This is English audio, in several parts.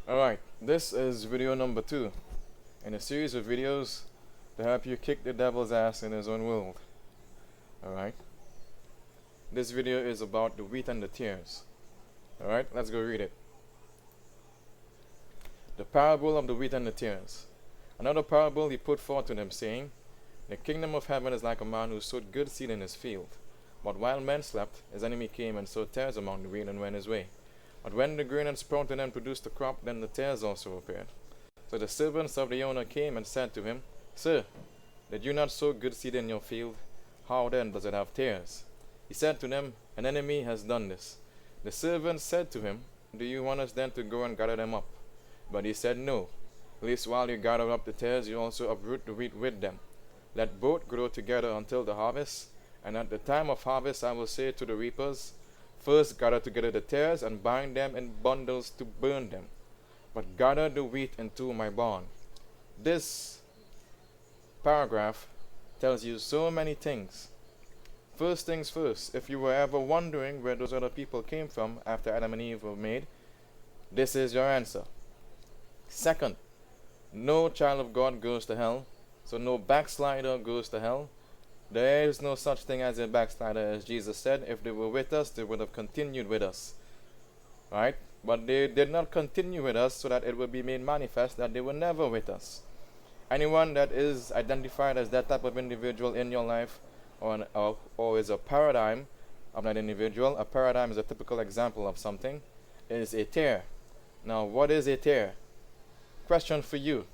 Alright, this is video number 2 in a series of videos to help you kick the devil's ass in his own world. Alright, this video is about the wheat and the tares. Alright, let's go read it. The parable of the wheat and the tares. Another parable he put forth to them, saying, The kingdom of heaven is like a man who sowed good seed in his field. But while men slept, his enemy came and sowed tares among the wheat and went his way. But when the grain had sprouted and produced a crop, then the tares also appeared. So the servants of the owner came and said to him, Sir, did you not sow good seed in your field? How then does it have tares? He said to them, An enemy has done this. The servants said to him, Do you want us then to go and gather them up? But he said, No, lest while you gather up the tares, you also uproot the wheat with them. Let both grow together until the harvest. And at the time of harvest I will say to the reapers, First gather together the tares and bind them in bundles to burn them, but gather the wheat into my barn. This paragraph tells you so many things. First things first, if you were ever wondering where those other people came from after Adam and Eve were made, this is your answer. Second, no child of God goes to hell, so no backslider goes to hell. There is no such thing as a backslider, as Jesus said. If they were with us, they would have continued with us. Right? But they did not continue with us so that it would be made manifest that they were never with us. Anyone that is identified as that type of individual in your life, or is a paradigm of that individual, a paradigm is a typical example of something, is a tare. Now, what is a tare? Question for you.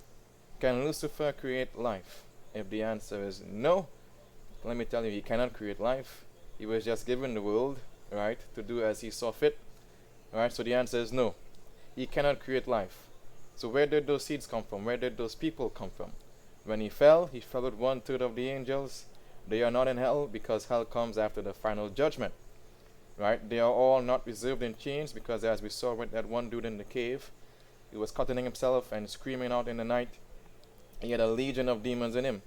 Can Lucifer create life? If the answer is no, let me tell you, he cannot create life. He was just given the world, right, to do as he saw fit. Right, so the answer is no. He cannot create life. So where did those seeds come from? Where did those people come from? When he fell with 1/3 of the angels. They are not in hell because hell comes after the final judgment. Right? They are all not reserved in chains because, as we saw with that one dude in the cave, he was cutting himself and screaming out in the night. He had a legion of demons in him.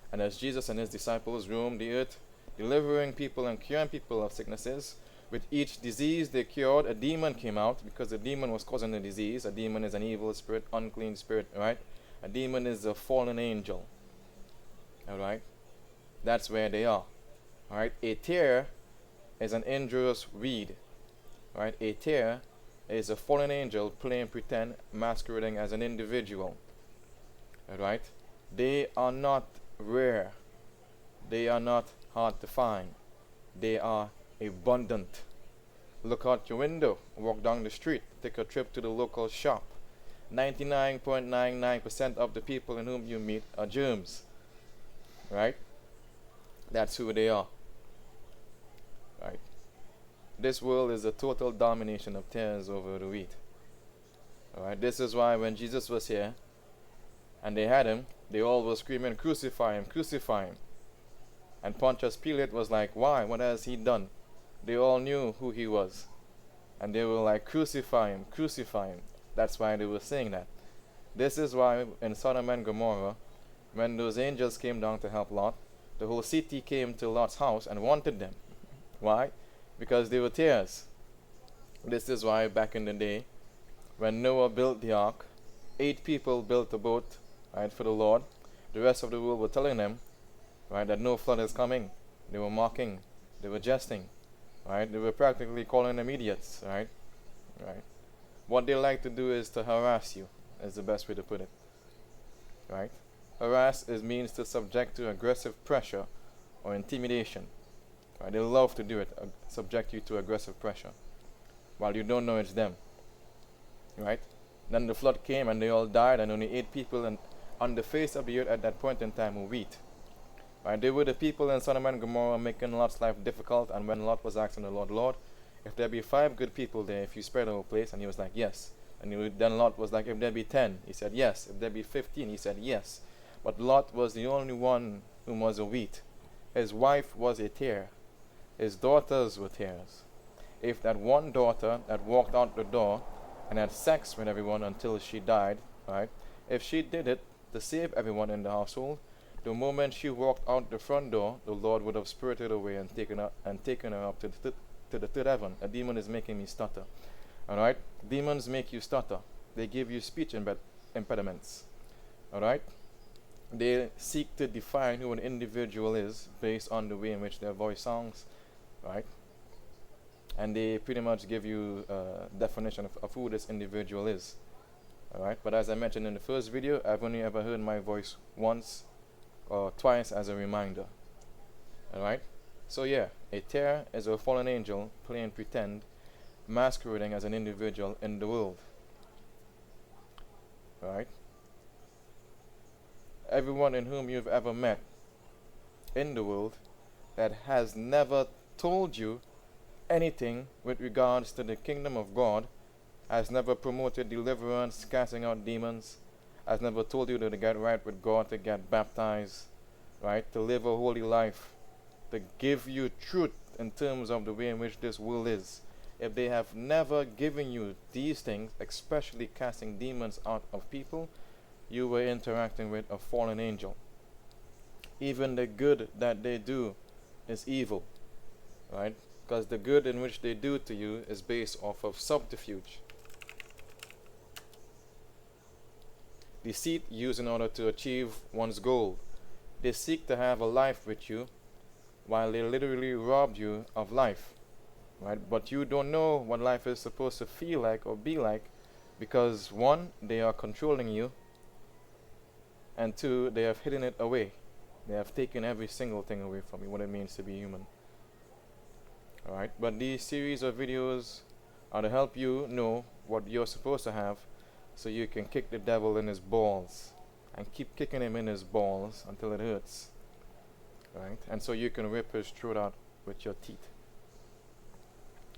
And as Jesus and his disciples roamed the earth, delivering people and curing people of sicknesses, with each disease they cured, a demon came out because the demon was causing the disease. A demon is an evil spirit, unclean spirit, right? A demon is a fallen angel. Alright? That's where they are. Alright? A tare is an injurious weed. Right? A tare is a fallen angel playing pretend, masquerading as an individual. Alright? They are not rare. They are not hard to find. They are abundant. Look out your window, walk down the street, take a trip to the local shop. 99.99% of the people in whom you meet are germs. Right? That's who they are. Right? This world is a total domination of tares over the wheat. Alright? This is why when Jesus was here and they had him, they all were screaming, Crucify him, crucify him. And Pontius Pilate was like, Why? What has he done? They all knew who he was. And they were like, Crucify him, crucify him. That's why they were saying that. This is why in Sodom and Gomorrah, when those angels came down to help Lot, the whole city came to Lot's house and wanted them. Why? Because they were tares. This is why back in the day, when Noah built the ark, 8 people built a boat, right, for the Lord. The rest of the world were telling them, right, that no flood is coming. They were mocking. They were jesting. Right? They were practically calling them idiots. Right? Right? What they like to do is to harass you, is the best way to put it. Right? Harass means to subject to aggressive pressure or intimidation. Right? They love to do it, subject you to aggressive pressure, while you don't know it's them. Right? Then the flood came and they all died, and only 8 people on the face of the earth at that point in time were wheat. Right? They were the people in Sodom and Gomorrah making Lot's life difficult, and when Lot was asking the Lord, Lord, if there be 5 good people there, if you spare the whole place, and he was like, yes. And then Lot was like, if there be 10, he said yes. If there be 15, he said yes. But Lot was the only one who was a wheat. His wife was a tare. His daughters were tares. If that one daughter that walked out the door and had sex with everyone until she died, right? If she did it to save everyone in the household, the moment she walked out the front door, the Lord would have spirited away and taken her up to the third heaven. A demon is making me stutter. Alright? Demons make you stutter. they give you speech impediments. Alright? They seek to define who an individual is based on the way in which their voice sounds, right? And they pretty much give you a definition of who this individual is. Alright, but as I mentioned in the first video, I've only ever heard my voice once or twice as a reminder. Alright, so yeah, a terror is a fallen angel playing pretend, masquerading as an individual in the world. Alright, everyone in whom you've ever met in the world that has never told you anything with regards to the kingdom of God, has never promoted deliverance, casting out demons, has never told you to get right with God, to get baptized, right, to live a holy life, to give you truth in terms of the way in which this world is. If they have never given you these things, especially casting demons out of people, you were interacting with a fallen angel. Even the good that they do is evil, right? Because the good in which they do to you is based off of subterfuge. Deceit used in order to achieve one's goal. They seek to have a life with you while they literally robbed you of life, right? But you don't know what life is supposed to feel like or be like because one, they are controlling you, and two, they have hidden it away. They have taken every single thing away from you, what it means to be human. Alright, but these series of videos are to help you know what you're supposed to have so you can kick the devil in his balls and keep kicking him in his balls until it hurts. Right? And so you can rip his throat out with your teeth.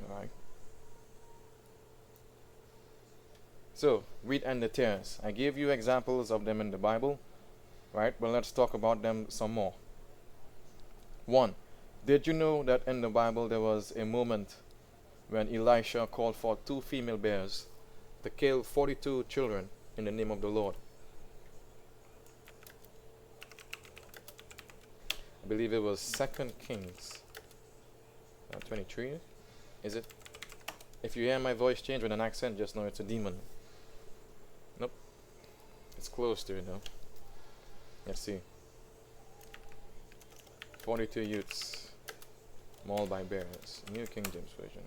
Alright. So, wheat and the tares. I gave you examples of them in the Bible. Right? Well, let's talk about them some more. 1. Did you know that in the Bible there was a moment when Elisha called for 2 female bears to kill 42 children in the name of the Lord? I believe it was 2 Kings 23. Is it? If you hear my voice change with an accent, just know it's a demon. Nope. It's close to it though. Let's see. 42 youths mauled by bears. New King James Version.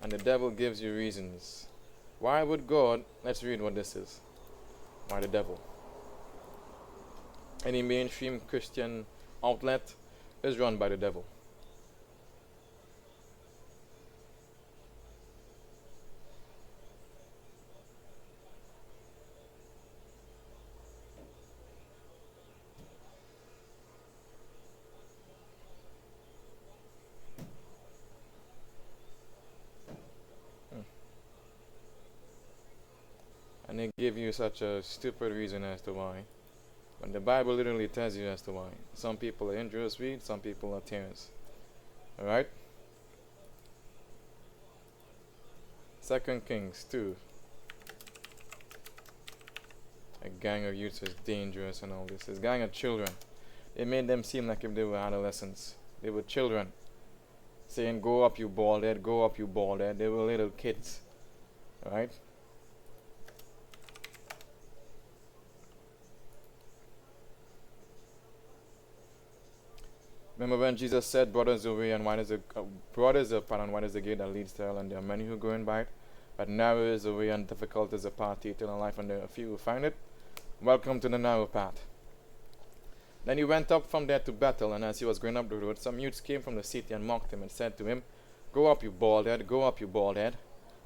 And the devil gives you reasons. Why would God... Let's read what this is. Why the devil? Any mainstream Christian outlet is run by the devil. And they give you such a stupid reason as to why. But the Bible literally tells you as to why. Some people are injurious weeds, some people are tares. Alright? 2 Kings 2. A gang of youths is dangerous and all this. This gang of children. It made them seem like if they were adolescents. They were children. Saying, go up you bald head, go up you bald head. They were little kids. Alright? Remember when Jesus said, broad is the way and wide is the broad is the path and wide is the gate that leads to hell, and there are many who go in by it, but narrow is the way and difficult is the path to eternal life, and there are few who find it. Welcome to the narrow path. Then he went up from there to Bethel, and as he was going up the road, some youths came from the city and mocked him and said to him, go up you bald head, go up you bald head.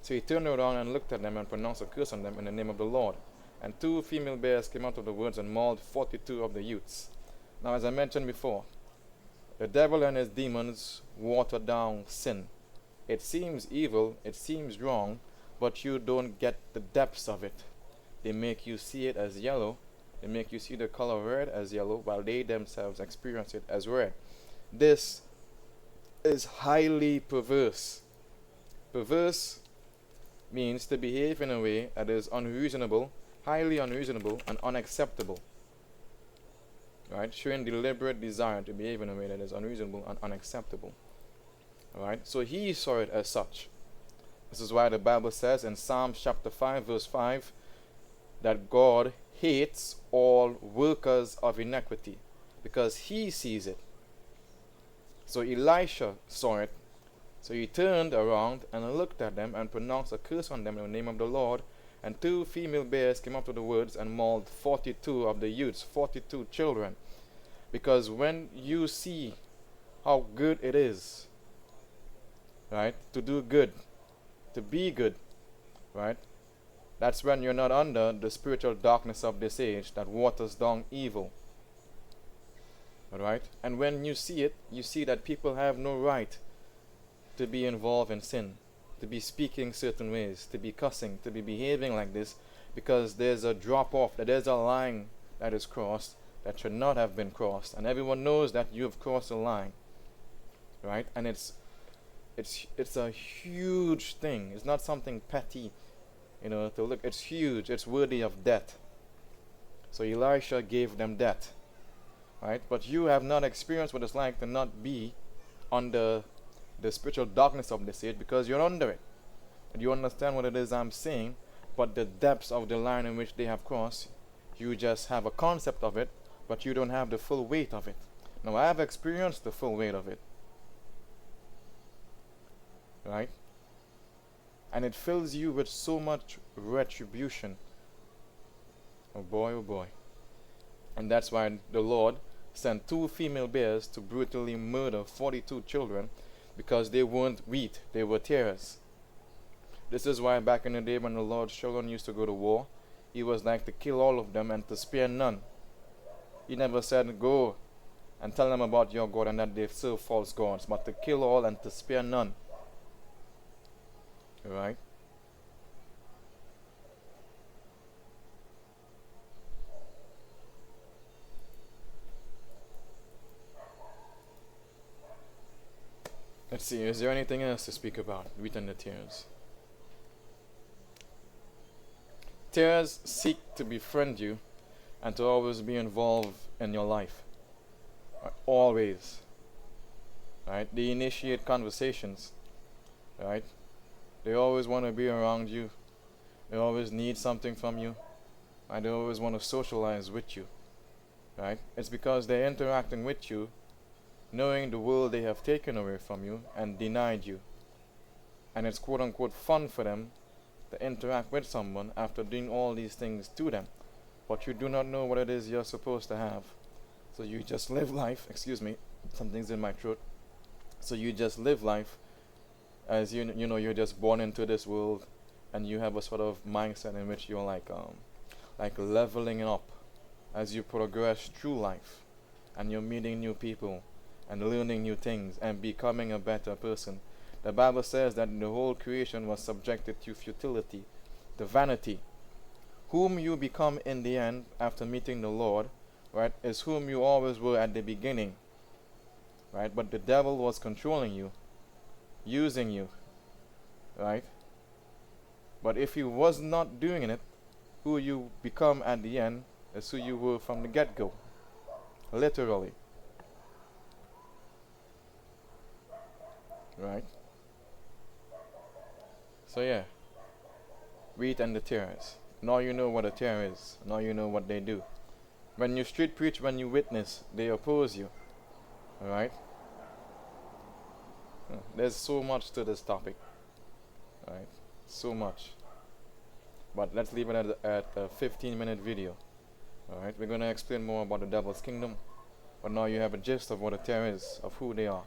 So he turned around and looked at them and pronounced a curse on them in the name of the Lord. And 2 female bears came out of the woods and mauled 42 of the youths. Now as I mentioned before, the devil and his demons water down sin. It seems evil, it seems wrong, but you don't get the depths of it. They make you see it as yellow. They make you see the color red as yellow, while they themselves experience it as red. This is highly perverse. Perverse means to behave in a way that is unreasonable, highly unreasonable, and unacceptable. Right? Showing deliberate desire to behave in a way that is unreasonable and unacceptable. Alright? So he saw it as such. This is why the Bible says in Psalm chapter 5 verse 5 that God hates all workers of iniquity because he sees it. So Elisha saw it. So he turned around and looked at them and pronounced a curse on them in the name of the Lord. And 2 female bears came up to the woods and mauled 42 of the youths, 42 children. Because when you see how good it is, right, to do good, to be good, right, that's when you're not under the spiritual darkness of this age that waters down evil. Alright? And when you see it, you see that people have no right to be involved in sin, to be speaking certain ways, to be cussing, to be behaving like this, because there's a drop off, that there's a line that is crossed that should not have been crossed. And everyone knows that you have crossed a line. Right? And it's a huge thing. It's not something petty, to look. It's huge. It's worthy of death. So Elisha gave them death. Right? But you have not experienced what it's like to not be under the spiritual darkness of this age, because you're under it. And you understand what it is I'm saying, but the depths of the line in which they have crossed, you just have a concept of it, but you don't have the full weight of it. Now I have experienced the full weight of it. Right? And it fills you with so much retribution. Oh boy, oh boy. And that's why the Lord sent 2 female bears to brutally murder 42 children, because they weren't wheat, they were tares. This is why back in the day when the Lord's children used to go to war, he was like to kill all of them and to spare none. He never said go and tell them about your God and that they serve false gods, but to kill all and to spare none. Right? Let's see, is there anything else to speak about within the tares? Tares seek to befriend you and to always be involved in your life. Always. Right? They initiate conversations. Right? They always want to be around you. They always need something from you. And they always want to socialize with you. Right? It's because they're interacting with you, knowing the world they have taken away from you and denied you. And it's quote unquote fun for them to interact with someone after doing all these things to them. But you do not know what it is you're supposed to have. So you just live life, excuse me, something's in my throat. So you just live life as you're just born into this world, and you have a sort of mindset in which you're like leveling up as you progress through life, and you're meeting new people and learning new things and becoming a better person. The Bible says that the whole creation was subjected to futility, to vanity. Whom you become in the end after meeting the Lord, right, is whom you always were at the beginning. Right? But the devil was controlling you, using you. Right? But if he was not doing it, who you become at the end is who you were from the get-go. Literally. Right? So yeah, wheat and the tares. Now you know what a tare is. Now you know what they do. When you street preach, when you witness, they oppose you. Alright? There's so much to this topic. Alright? So much. But let's leave it at a 15-minute video. Alright? We're going to explain more about the devil's kingdom. But now you have a gist of what a tare is, of who they are.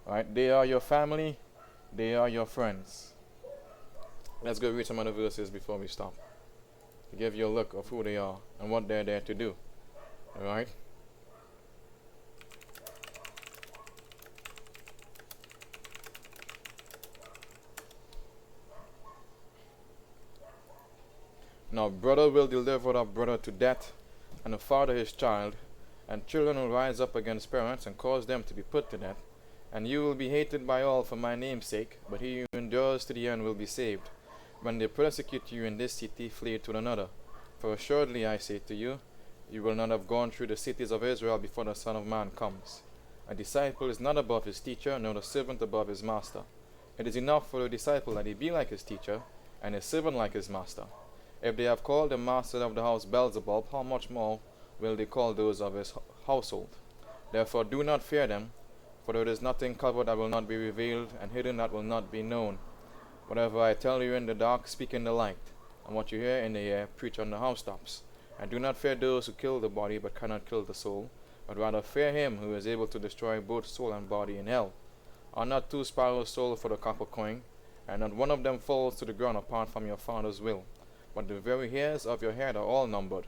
Alright? They are your family. They are your friends. Let's go read some other verses before we stop, to give you a look of who they are and what they're there to do. Alright? Now brother will deliver up brother to death, and a father his child, and children will rise up against parents and cause them to be put to death. And you will be hated by all for my name's sake, but he who endures to the end will be saved. When they persecute you in this city, flee to another. For assuredly I say to you, you will not have gone through the cities of Israel before the Son of Man comes. A disciple is not above his teacher, nor the servant above his master. It is enough for the disciple that he be like his teacher, and his servant like his master. If they have called the master of the house Beelzebub, how much more will they call those of his household? Therefore do not fear them, for there is nothing covered that will not be revealed, and hidden that will not be known. Whatever I tell you in the dark, speak in the light, and what you hear in the air, preach on the housetops. And do not fear those who kill the body, but cannot kill the soul, but rather fear him who is able to destroy both soul and body in hell. Are not 2 sparrows sold for the copper coin, and not one of them falls to the ground apart from your Father's will? But the very hairs of your head are all numbered.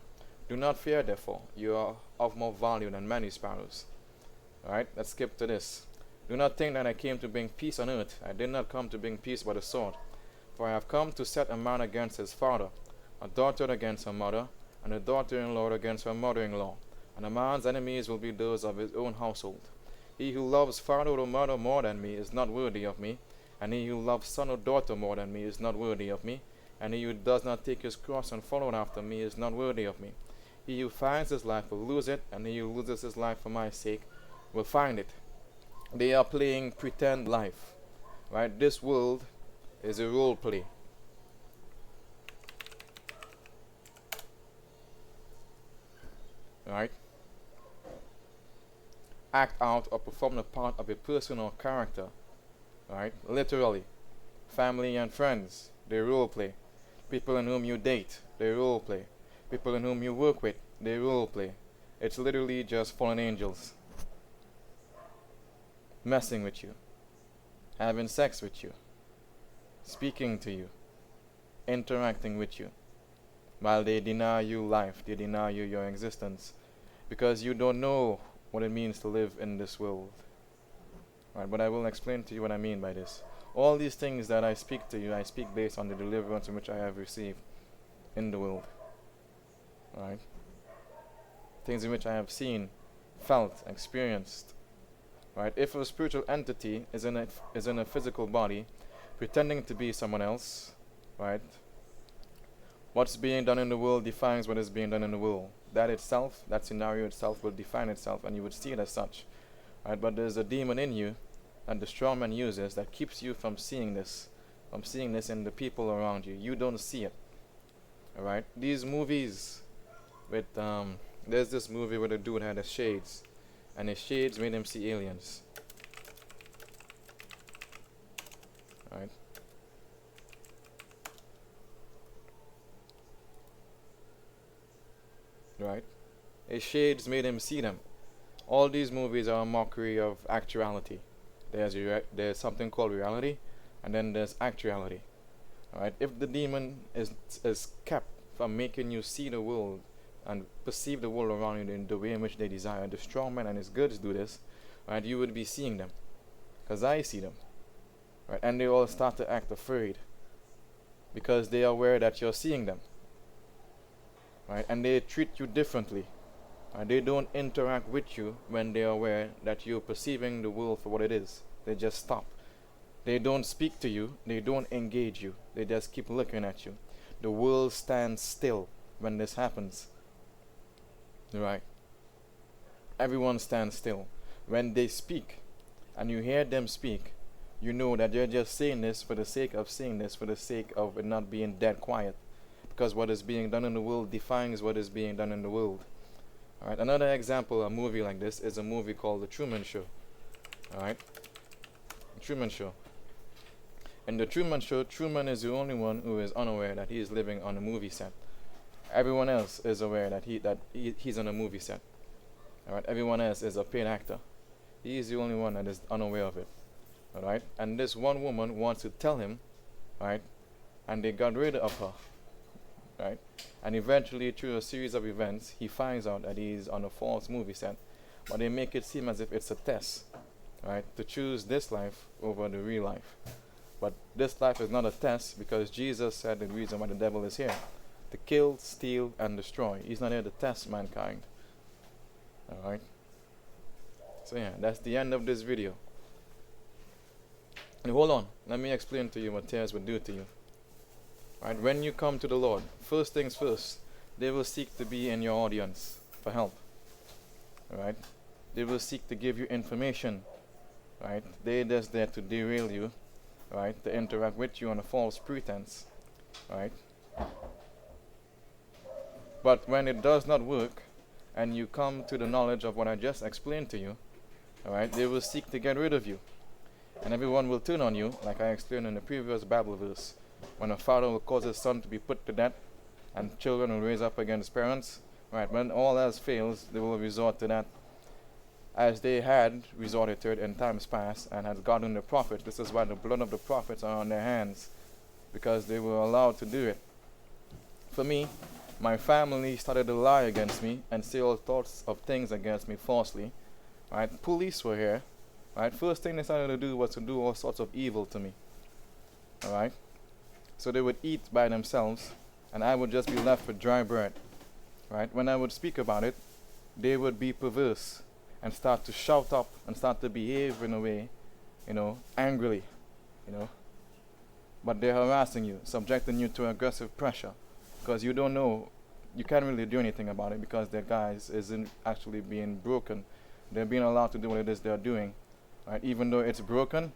Do not fear, therefore, you are of more value than many sparrows. Alright, let's skip to this. Do not think that I came to bring peace on earth. I did not come to bring peace by the sword. For I have come to set a man against his father, a daughter against her mother, and a daughter-in-law against her mother-in-law. And a man's enemies will be those of his own household. He who loves father or mother more than me is not worthy of me, and he who loves son or daughter more than me is not worthy of me, and he who does not take his cross and follow after me is not worthy of me. He who finds his life will lose it, and he who loses his life for my sake will find it. They are playing pretend life, right? This world is a role play. Right? Act out or perform the part of a person or character. Right? Literally. Family and friends, they role play. People in whom you date, they role play. People in whom you work with, they role play. It's literally just fallen angels messing with you, having sex with you, speaking to you, interacting with you, while they deny you life, they deny you your existence, because you don't know what it means to live in this world. Right, but I will explain to you what I mean by this. All these things that I speak to you, I speak based on the deliverance in which I have received in the world. Right? Things in which I have seen, felt, experienced. Right? If a spiritual entity is in a physical body, pretending to be someone else, right? What's being done in the world defines what is being done in the world. That itself, that scenario itself, will define itself, and you would see it as such. Right? But there's a demon in you that the strong man uses that keeps you from seeing this in the people around you. You don't see it. All right? These movies with there's this movie where the dude had his shades, and his shades made him see aliens. Right? Right? His shades made him see them. All these movies are a mockery of actuality. There's something called reality, and then there's actuality. Alright? If the demon is kept from making you see the world and perceive the world around you in the way in which they desire, the strong man and his goods do this, right? You would be seeing them, because I see them, right? And they all start to act afraid because they are aware that you're seeing them, right? And they treat you differently. Right? They don't interact with you when they are aware that you're perceiving the world for what it is. They just stop. They don't speak to you. They don't engage you. They just keep looking at you. The world stands still when this happens. Right? Everyone stands still. When they speak, and you hear them speak, you know that they're just saying this for the sake of saying this, for the sake of it not being dead quiet. Because what is being done in the world defines what is being done in the world. Alright, another example of a movie like this is a movie called The Truman Show. Alright? The Truman Show. In The Truman Show, Truman is the only one who is unaware that he is living on a movie set. Everyone else is aware that he's on a movie set. Alright, everyone else is a paid actor. He is the only one that is unaware of it. Alright, and this one woman wants to tell him, right, and they got rid of her. Right, and eventually through a series of events, he finds out that he's on a false movie set, but they make it seem as if it's a test, right, to choose this life over the real life. But this life is not a test, because Jesus said the reason why the devil is here: to kill, steal, and destroy. He's not here to test mankind. Alright. So yeah, that's the end of this video. And hold on, let me explain to you what tears would do to you. Right? When you come to the Lord, first things first, they will seek to be in your audience for help. Right? They will seek to give you information. Right? They're just there to derail you right, to interact with you on a false pretense, right? But when it does not work, and you come to the knowledge of what I just explained to you, all right, they will seek to get rid of you, and everyone will turn on you, like I explained in the previous Bible verse, when a father will cause his son to be put to death, and children will raise up against parents, right? When all else fails, they will resort to that, as they had resorted to it in times past and had gotten the prophets. This is why the blood of the prophets are on their hands, because they were allowed to do it. For me, my family started to lie against me and say all sorts of things against me falsely. Right? Police were here. Right? First thing they started to do was to do all sorts of evil to me. Alright? So they would eat by themselves, and I would just be left with dry bread. Right? When I would speak about it, they would be perverse and start to shout up and start to behave in a way, angrily, But they're harassing you, subjecting you to aggressive pressure, because you don't know, you can't really do anything about it because their guys isn't actually being broken. They're being allowed to do what it is they're doing, right? Even though it's broken,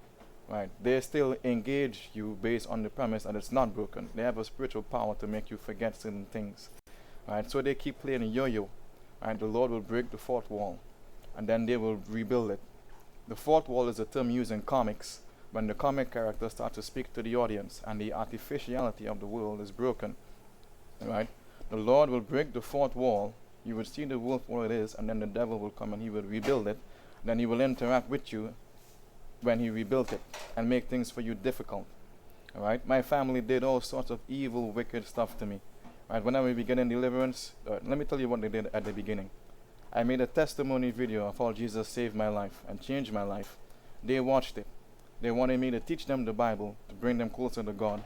right? They still engage you based on the premise that it's not broken. They have a spiritual power to make you forget certain things, right? So they keep playing a yo-yo, right? The Lord will break the fourth wall, and then they will rebuild it. The fourth wall is a term used in comics when the comic characters start to speak to the audience and the artificiality of the world is broken, right? The Lord will break the fourth wall. You will see the world for what it is, and then the devil will come and he will rebuild it. Then he will interact with you when he rebuilt it and make things for you difficult. All right? My family did all sorts of evil, wicked stuff to me. Right? When I was beginning deliverance, let me tell you what they did at the beginning. I made a testimony video of how Jesus saved my life and changed my life. They watched it. They wanted me to teach them the Bible to bring them closer to God.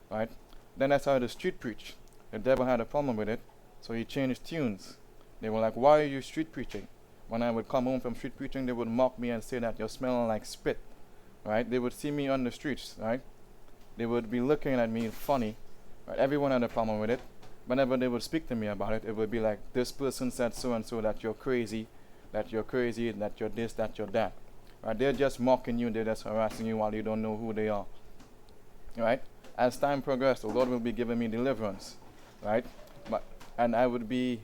Right? Then I started to street preach. The devil had a problem with it, so he changed tunes. They were like, "Why are you street preaching?" When I would come home from street preaching, they would mock me and say that you're smelling like spit. Right? They would see me on the streets. Right? They would be looking at me funny. Right? Everyone had a problem with it. Whenever they would speak to me about it, it would be like, "This person said so and so that you're crazy, that you're this, that you're that." Right? They're just mocking you, they're just harassing you while you don't know who they are. Right? As time progressed, the Lord will be giving me deliverance. Right? And I would be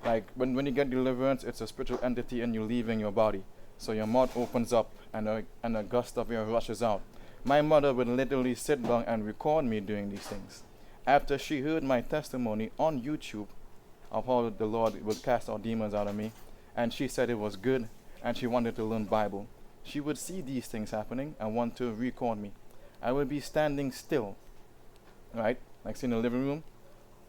like, when you get deliverance, it's a spiritual entity and you leaving your body. So your mouth opens up and a gust of air rushes out. My mother would literally sit down and record me doing these things. After she heard my testimony on YouTube of how the Lord would cast out demons out of me, and she said it was good, and she wanted to learn Bible, she would see these things happening and want to record me. I would be standing still, right? Like in the living room,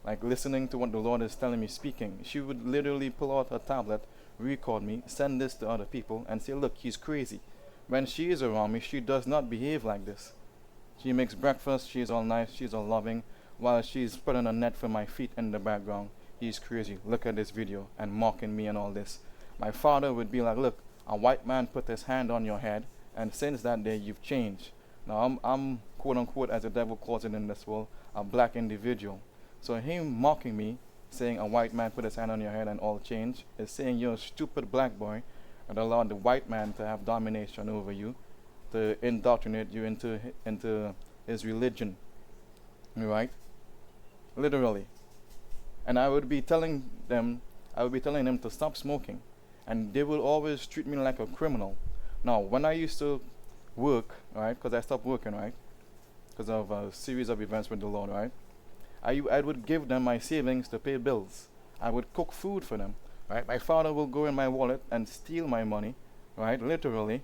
like listening to what the Lord is telling me, speaking. She would literally pull out her tablet, record me, send this to other people, and say, "Look, he's crazy." When she is around me, she does not behave like this. She makes breakfast, she's all nice, she's all loving, while she's putting a net for my feet in the background. "He's crazy, look at this video," and mocking me and all this. My father would be like, "Look, a white man put his hand on your head, and since that day you've changed." Now I'm quote unquote, as the devil calls it in this world, a black individual. So him mocking me, saying a white man put his hand on your head and all change, is saying you're a stupid black boy and allowed the white man to have domination over you, to indoctrinate you into his religion. Right? Literally. And I would be telling them to stop smoking. And they will always treat me like a criminal. Now, when I used to work, right, because I stopped working, right, because of a series of events with the Lord, right, I would give them my savings to pay bills. I would cook food for them, right. My father will go in my wallet and steal my money, right, literally.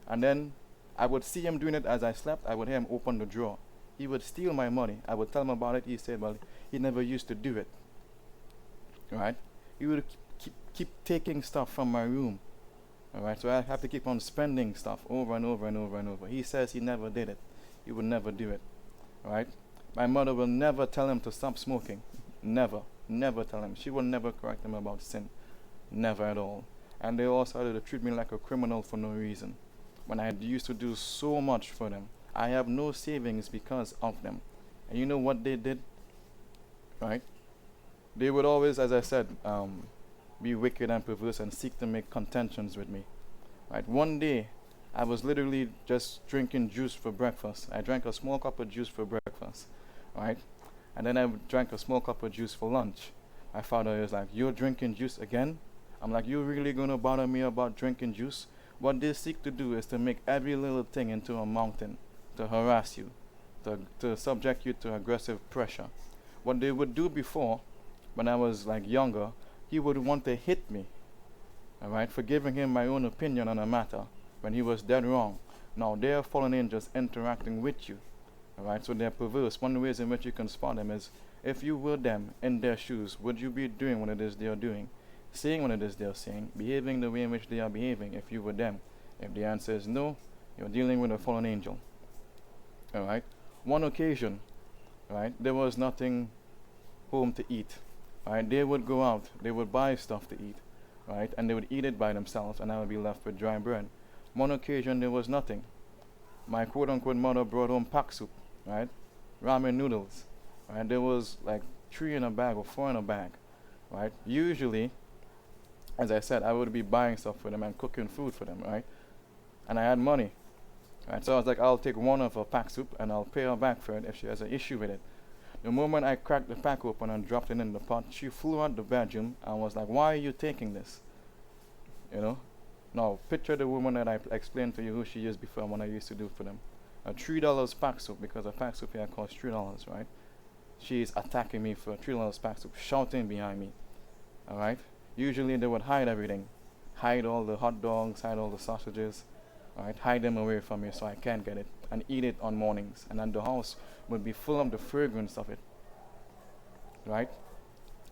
And then I would see him doing it as I slept. I would hear him open the drawer. He would steal my money. I would tell him about it. He said, well, he never used to do it, right. He would keep taking stuff from my room. Alright, so I have to keep on spending stuff over and over and over and over. He says he never did it. He would never do it. Alright? My mother will never tell him to stop smoking. Never. Never tell him. She will never correct him about sin. Never at all. And they all started to treat me like a criminal for no reason. When I used to do so much for them. I have no savings because of them. And you know what they did? Right? They would always, as I said, be wicked and perverse and seek to make contentions with me. Right? One day, I was literally just drinking juice for breakfast. I drank a small cup of juice for breakfast, right? And then I drank a small cup of juice for lunch. My father was like, "You're drinking juice again?" I'm like, "You really gonna bother me about drinking juice?" What they seek to do is to make every little thing into a mountain, to harass you, to subject you to aggressive pressure. What they would do before, when I was like younger, he would want to hit me, alright, for giving him my own opinion on a matter when he was dead wrong. Now they're fallen angels interacting with you, alright, so they're perverse. One of the ways in which you can spot them is if you were them in their shoes, would you be doing what it is they are doing, saying what it is they are saying, behaving the way in which they are behaving if you were them? If the answer is no, you're dealing with a fallen angel. Alright? One occasion, right, there was nothing home to eat. Right? They would go out, they would buy stuff to eat, right? And they would eat it by themselves, and I would be left with dry bread. One occasion there was nothing. My quote unquote mother brought home pack soup, right? Ramen noodles. Right? There was like 3 in a bag or 4 in a bag. Right? Usually, as I said, I would be buying stuff for them and cooking food for them, right? And I had money. Right? So I was like, I'll take one of her pack soup and I'll pay her back for it if she has an issue with it. The moment I cracked the pack open and dropped it in the pot, she flew out the bedroom and was like, "Why are you taking this?" You know? Now, picture the woman that I explained to you who she is before, what I used to do for them. A $3 pack soup, because a pack soup here costs $3, right? She's attacking me for a $3 pack soup, shouting behind me. Alright? Usually they would hide everything. Hide all the hot dogs, hide all the sausages, right? Hide them away from me so I can't get it, and eat it on mornings. And then the house would be full of the fragrance of it, right?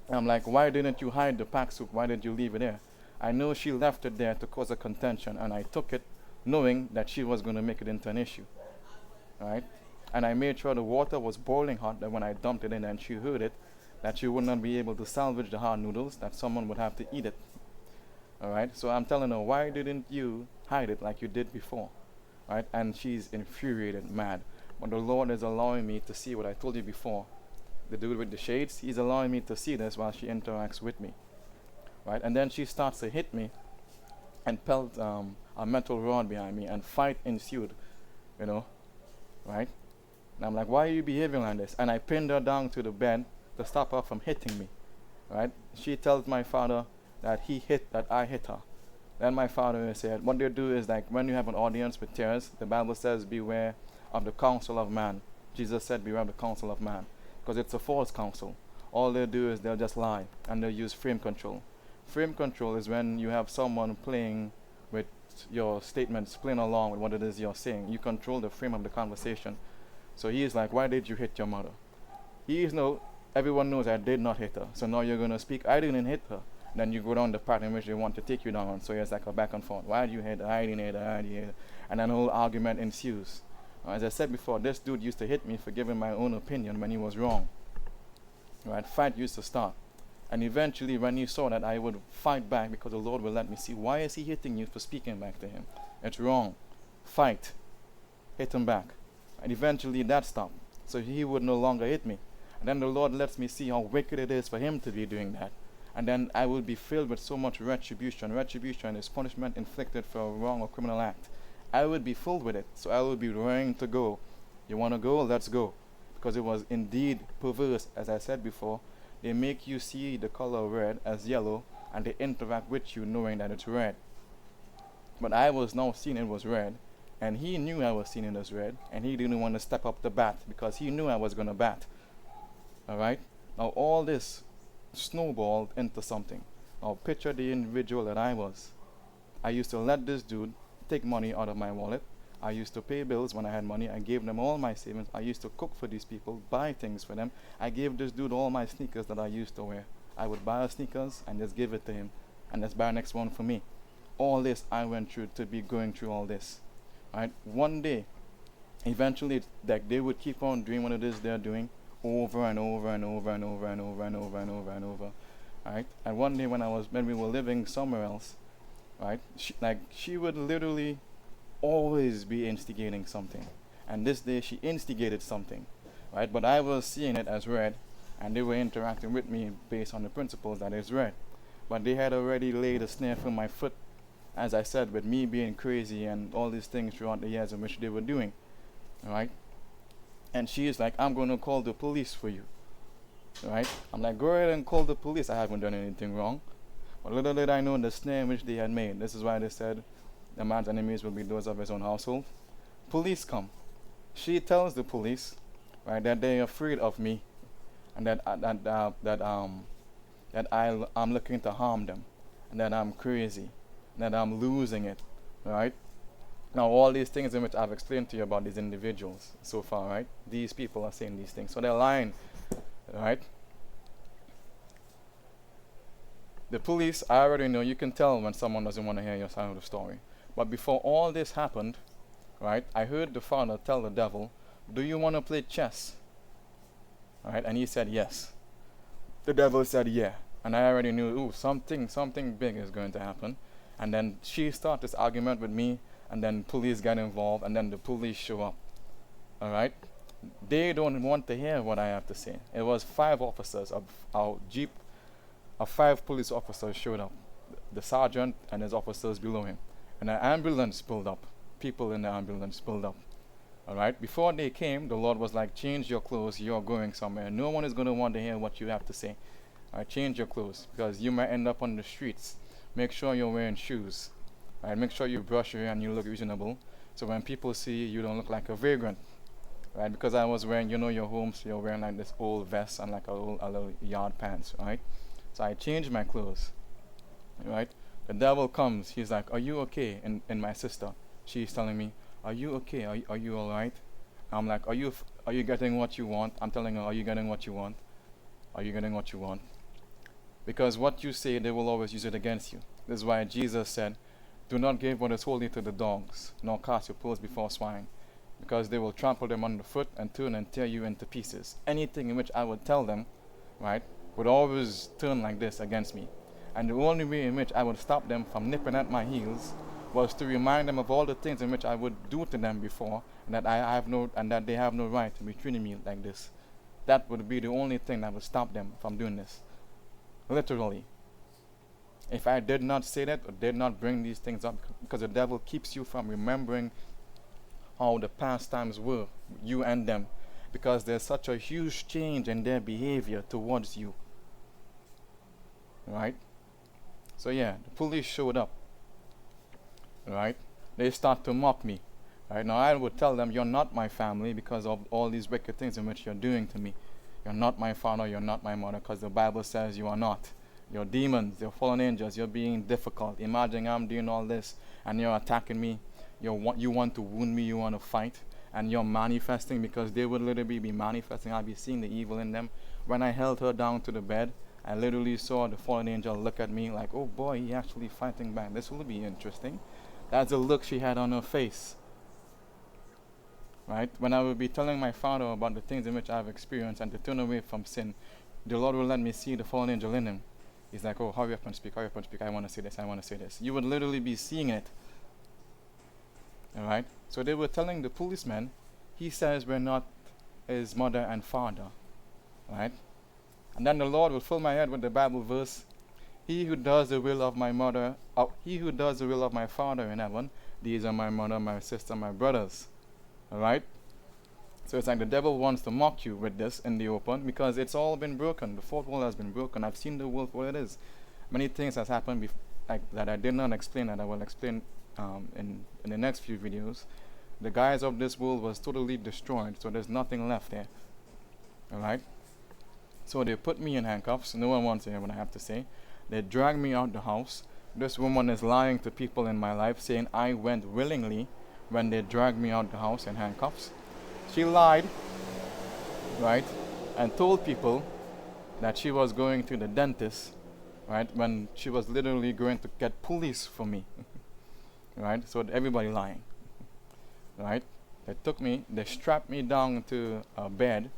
And I'm like, "Why didn't you hide the pack soup? Why did you leave it there?" I know she left it there to cause a contention, and I took it knowing that she was going to make it into an issue, right? And I made sure the water was boiling hot, that when I dumped it in and she heard it, that she would not be able to salvage the hard noodles, that someone would have to eat it. Alright, so I'm telling her, "Why didn't you hide it like you did before?" Right? And she's infuriated, mad. But the Lord is allowing me to see what I told you before. The dude with the shades, he's allowing me to see this while she interacts with me. Right? And then she starts to hit me and pelt a metal rod behind me, and fight ensued. You know? Right? And I'm like, "Why are you behaving like this?" And I pinned her down to the bed to stop her from hitting me. Right? She tells my father that I hit her. Then my father said, what they do is, like, when you have an audience with tears, the Bible says, "Beware of the counsel of man." Jesus said, "Beware of the counsel of man," because it's a false counsel. All they do is they'll just lie, and they'll use frame control. Frame control is when you have someone playing with your statements, playing along with what it is you're saying. You control the frame of the conversation. So he is like, "Why did you hit your mother?" Everyone knows I did not hit her. So now you're going to speak, "I didn't hit her." Then you go down the path in which they want to take you down. So it's like a back and forth. "Why do you hit her? I didn't hit her. I didn't hit her." And then a whole argument ensues. As I said before, this dude used to hit me for giving my own opinion when he was wrong. Right? Fight used to start. And eventually, when he saw that, I would fight back, because the Lord will let me see, why is he hitting you for speaking back to him? It's wrong. Fight. Hit him back. And eventually that stopped. So he would no longer hit me. And then the Lord lets me see how wicked it is for him to be doing that. And then I will be filled with so much retribution. Retribution is punishment inflicted for a wrong or criminal act. I would be filled with it. So I would be raring to go. You want to go? Let's go. Because it was indeed perverse, as I said before. They make you see the color red as yellow, and they interact with you knowing that it's red. But I was now seeing it was red, and he knew I was seeing it as red, and he didn't want to step up to bat because he knew I was going to bat. Alright? Now all this snowballed into something. Now picture the individual that I was. I used to let this dude take money out of my wallet. I used to pay bills when I had money. I gave them all my savings. I used to cook for these people, buy things for them. I gave this dude all my sneakers that I used to wear. I would buy sneakers and just give it to him, and just buy the next one for me. All this I went through to be going through all this. Right? One day, eventually, like, they would keep on doing what it is they're doing over and over and over and over and over and over and over and over. Right? And one day when we were living somewhere else, right? She would literally always be instigating something. And this day she instigated something. Right? But I was seeing it as red, and they were interacting with me based on the principles that is red. But they had already laid a snare for my foot, as I said, with me being crazy and all these things throughout the years in which they were doing, right? And she is like, I'm going to call the police for you, right? I'm like, go ahead and call the police. I haven't done anything wrong. But little did I know the snare which they had made. This is why they said the man's enemies will be those of his own household. Police come. She tells the police, right, that they're afraid of me, and I'm looking to harm them, and that I'm crazy, and that I'm losing it, right? Now, all these things in which I've explained to you about these individuals so far, right? These people are saying these things, so they're lying, right? The police, I already know, you can tell when someone doesn't want to hear your side of the story. But before all this happened, right, I heard the father tell the devil, do you want to play chess? Right, and he said yes. The devil said yeah. And I already knew, ooh, something big is going to happen. And then she started this argument with me, and then police get involved, and then the police show up. Alright? They don't want to hear what I have to say. It was 5 officers of our jeep, 5 police officers showed up. The sergeant and his officers below him. And an ambulance pulled up. People in the ambulance pulled up. Alright? Before they came, the Lord was like, change your clothes, you're going somewhere. No one is going to want to hear what you have to say. Alright, change your clothes, because you might end up on the streets. Make sure you're wearing shoes. Alright, make sure you brush your hair and you look reasonable. So when people see you, you don't look like a vagrant. Right? Because I was wearing, you're home, so you're wearing like this old vest and like a little yard pants, right? So I changed my clothes. Right? The devil comes, he's like, are you okay? And my sister, she's telling me, are you okay? Are you alright? I'm like, are you getting what you want? I'm telling her, are you getting what you want? Are you getting what you want? Because what you say, they will always use it against you. This is why Jesus said, do not give what is holy to the dogs, nor cast your pearls before swine, because they will trample them underfoot and turn and tear you into pieces. Anything in which I would tell them, right, would always turn like this against me. And the only way in which I would stop them from nipping at my heels was to remind them of all the things in which I would do to them before, and that that they have no right to be treating me like this. That would be the only thing that would stop them from doing this. Literally. If I did not say that or did not bring these things up, because the devil keeps you from remembering how the past times were, you and them, because there's such a huge change in their behavior towards you. Right? So yeah, the police showed up. Right? They start to mock me. Right? Now I would tell them, you're not my family because of all these wicked things in which you're doing to me. You're not my father, you're not my mother, because the Bible says you are not. You're demons, you're fallen angels, you're being difficult. Imagine I'm doing all this and you're attacking me. You want to wound me, you want to fight, and you're manifesting, because they would literally be manifesting. I'd be seeing the evil in them. When I held her down to the bed, I literally saw the fallen angel look at me like, oh boy, he actually fighting back. This will be interesting. That's the look she had on her face. Right? When I would be telling my father about the things in which I've experienced and to turn away from sin, the Lord will let me see the fallen angel in him. He's like, oh, hurry up and speak, I want to say this, I want to say this. You would literally be seeing it. Alright? So they were telling the policeman, he says we're not his mother and father. Right? And then the Lord will fill my head with the Bible verse, he who does the will of my mother, he who does the will of my Father in heaven, these are my mother, my sister, my brothers. Alright? So it's like the devil wants to mock you with this in the open, because it's all been broken. The fourth wall has been broken. I've seen the world for what it is. Many things has happened that I did not explain, that I will explain in the next few videos. The guys of this world was totally destroyed, so there's nothing left there. Alright? So they put me in handcuffs. No one wants to hear what I have to say. They drag me out the house. This woman is lying to people in my life, saying I went willingly when they dragged me out the house in handcuffs. She lied, right, and told people that she was going to the dentist, right, when she was literally going to get police for me. Right? So everybody lying. Right? They strapped me down to a bed,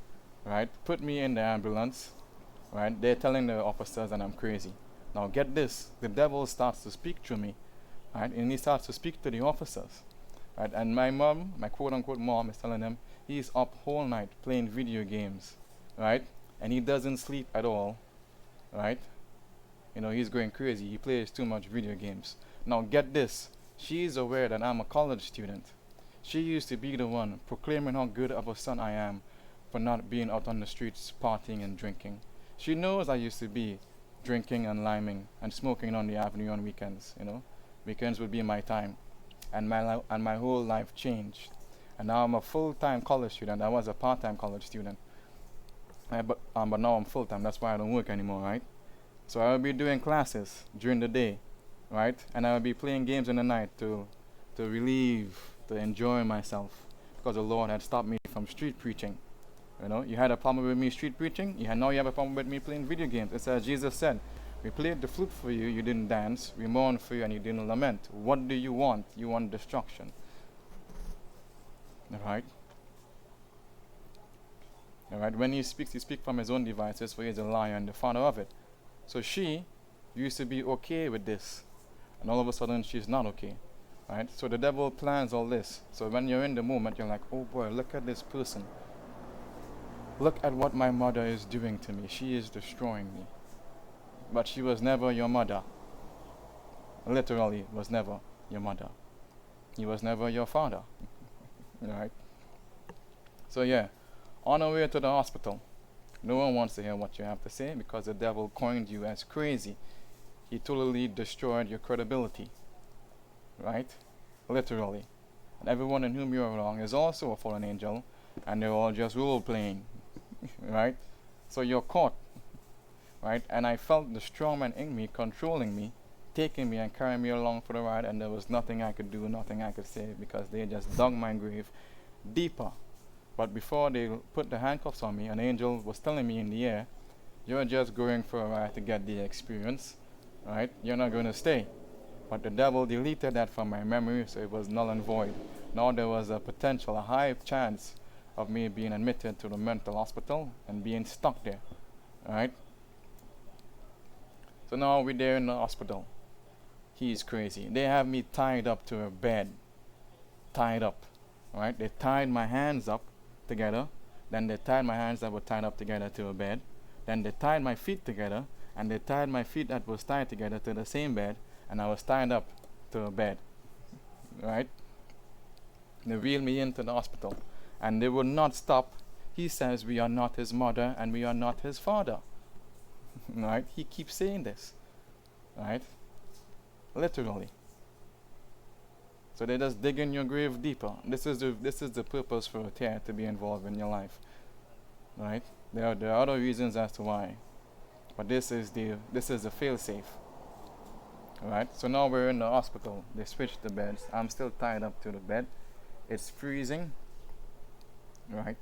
right, put me in the ambulance, right? They're telling the officers that I'm crazy. Now get this, the devil starts to speak through me, right? And he starts to speak to the officers, right? And my mom, my quote-unquote mom, is telling them he's up whole night playing video games, right? And he doesn't sleep at all, right? He's going crazy. He plays too much video games. Now get this. She is aware that I'm a college student. She used to be the one proclaiming how good of a son I am for not being out on the streets partying and drinking. She knows I used to be drinking and liming and smoking on the avenue on weekends, you know. Weekends would be my time. And my whole life changed. And now I'm a full-time college student. I was a part-time college student. But now I'm full-time. That's why I don't work anymore, right? So I will be doing classes during the day, right? And I will be playing games in the night to relieve, to enjoy myself, because the Lord had stopped me from street preaching. You know, you had a problem with me street preaching. Now you have a problem with me playing video games. It's as Jesus said, we played the flute for you, you didn't dance. We mourned for you, and you didn't lament. What do you want? You want destruction. All right? All right? When he speaks from his own devices, for he is a liar and the father of it. So she used to be okay with this, and all of a sudden she's not okay. Right? So the devil plans all this. So when you're in the moment, you're like, oh boy, look at this person. Look at what my mother is doing to me. She is destroying me. But she was never your mother. Literally was never your mother. He was never your father. Right? So yeah, on our way to the hospital, no one wants to hear what you have to say because the devil coined you as crazy. He totally destroyed your credibility. Right? Literally. And everyone in whom you are wrong is also a fallen angel, and they're all just role playing. Right? So you're caught. Right? And I felt the strong man in me controlling me, taking me and carrying me along for the ride, and there was nothing I could do, nothing I could say, because they just dug my grave deeper. But before they put the handcuffs on me, an angel was telling me in the air, you're just going for a ride to get the experience. Right? You're not going to stay. But the devil deleted that from my memory, so it was null and void. Now there was a potential, a high chance of me being admitted to the mental hospital and being stuck there. Right? So now we're there in the hospital. He's crazy. They have me tied up to a bed. Tied up. Right? They tied my hands up together. Then they tied my hands that were tied up together to a bed. Then they tied my feet together. And they tied my feet that was tied together to the same bed. And I was tied up to a bed. Right? They wheeled me into the hospital. And they would not stop. He says we are not his mother and we are not his father. Right? He keeps saying this. Right? Literally. So they just dig in your grave deeper. This is the purpose for a tear to be involved in your life. Right? There are other reasons as to why. But this is the fail-safe. Right? So now we're in the hospital. They switched the beds. I'm still tied up to the bed. It's freezing. Right?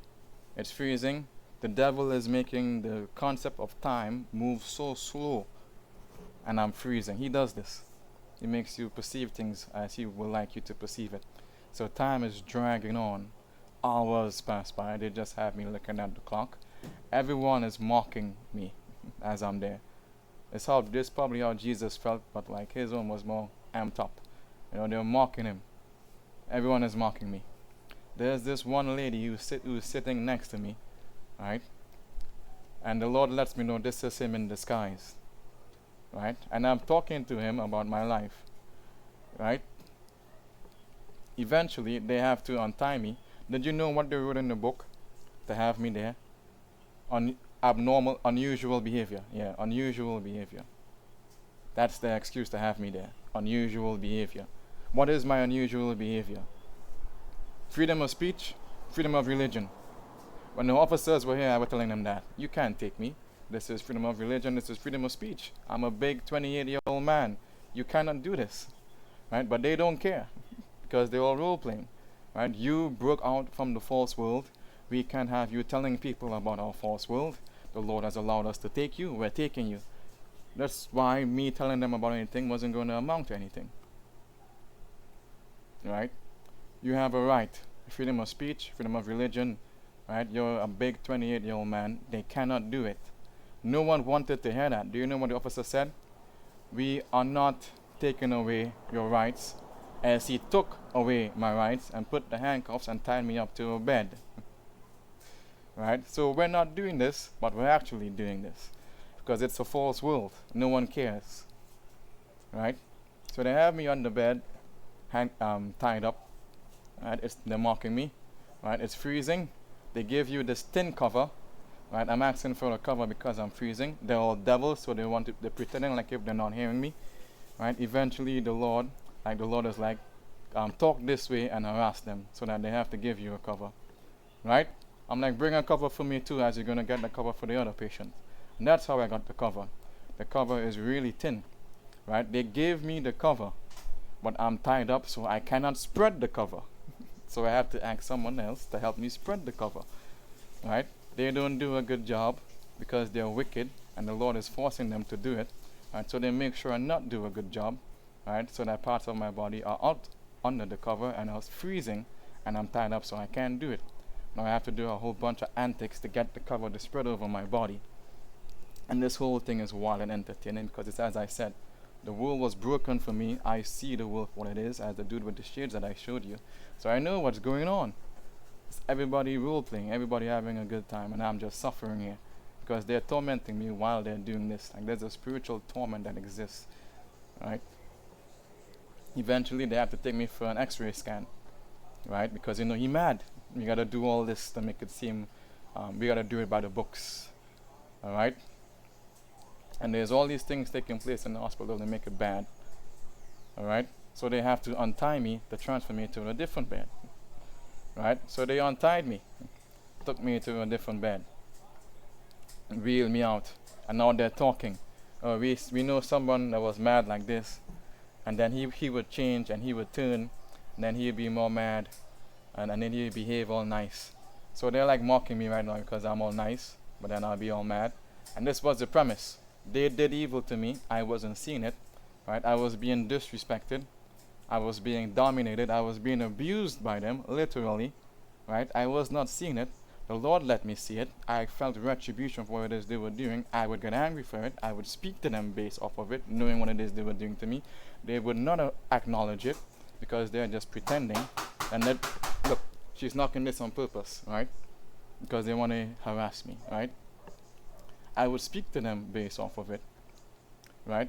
It's freezing. The devil is making the concept of time move so slow. And I'm freezing. He does this. He makes you perceive things as he would like you to perceive it. So time is dragging on. Hours pass by. They just have me looking at the clock. Everyone is mocking me as I'm there. This probably how Jesus felt, but like his own was more amped up. You know, they're mocking him. Everyone is mocking me. There's this one lady who's sitting next to me, right? And the Lord lets me know this is him in disguise, right? And I'm talking to him about my life, right? Eventually, they have to untie me. Did you know what they wrote in the book to have me there? Unusual behavior. Yeah, unusual behavior. That's the excuse to have me there. Unusual behavior. What is my unusual behavior? Freedom of speech, freedom of religion. When the officers were here, I was telling them that. You can't take me. This is freedom of religion, this is freedom of speech. I'm a big 28-year-old man. You cannot do this. Right? But they don't care because they're all role-playing. Right? You broke out from the false world. We can't have you telling people about our false world. The Lord has allowed us to take you. We're taking you. That's why me telling them about anything wasn't going to amount to anything. Right? You have a right. Freedom of speech, freedom of religion. Right? You're a big 28-year-old man. They cannot do it. No one wanted to hear that. Do you know what the officer said? We are not taking away your rights, as he took away my rights and put the handcuffs and tied me up to a bed. Right? So we're not doing this, but we're actually doing this. Because it's a false world. No one cares. Right? So they have me on the bed, tied up. Right? They're mocking me. Right? It's freezing. They give you this thin cover. Right? I'm asking for a cover because I'm freezing. They're all devils, so they're pretending like if they're not hearing me. Right? Eventually, the Lord is like, talk this way and harass them so that they have to give you a cover. Right? I'm like, bring a cover for me too, as you're gonna get the cover for the other patient. And that's how I got the cover. The cover is really thin. Right? They gave me the cover, but I'm tied up, so I cannot spread the cover. So I have to ask someone else to help me spread the cover. Right? They don't do a good job because they're wicked, and the Lord is forcing them to do it. Right? So they make sure I not do a good job. Right? So that parts of my body are out under the cover, and I was freezing, and I'm tied up, so I can't do it. Now I have to do a whole bunch of antics to get the cover to spread over my body. And this whole thing is wild and entertaining because it's as I said, the world was broken for me. I see the world for what it is, as the dude with the shades that I showed you. So I know what's going on. It's everybody role playing, everybody having a good time, and I'm just suffering here because they're tormenting me while they're doing this. Like there's a spiritual torment that exists, right? Eventually, they have to take me for an X-ray scan, right? Because you're mad. You gotta do all this to make it seem. We gotta do it by the books, all right? And there's all these things taking place in the hospital to make it bad. Alright? So they have to untie me to transfer me to a different bed. Right? So they untied me, took me to a different bed, wheeled me out, and now they're talking. We know someone that was mad like this, and then he would change and he would turn, and then he'd be more mad, and then he'd behave all nice. So they're like mocking me right now because I'm all nice, but then I'll be all mad. And this was the premise. They did evil to me. I wasn't seeing it. Right? I was being disrespected. I was being dominated. I was being abused by them, literally. Right? I was not seeing it. The Lord let me see it. I felt retribution for what it is they were doing. I would get angry for it. I would speak to them based off of it, knowing what it is they were doing to me. They would not acknowledge it because they're just pretending. And that, look, she's knocking this on purpose, right? Because they want to harass me, right? I would speak to them based off of it, right?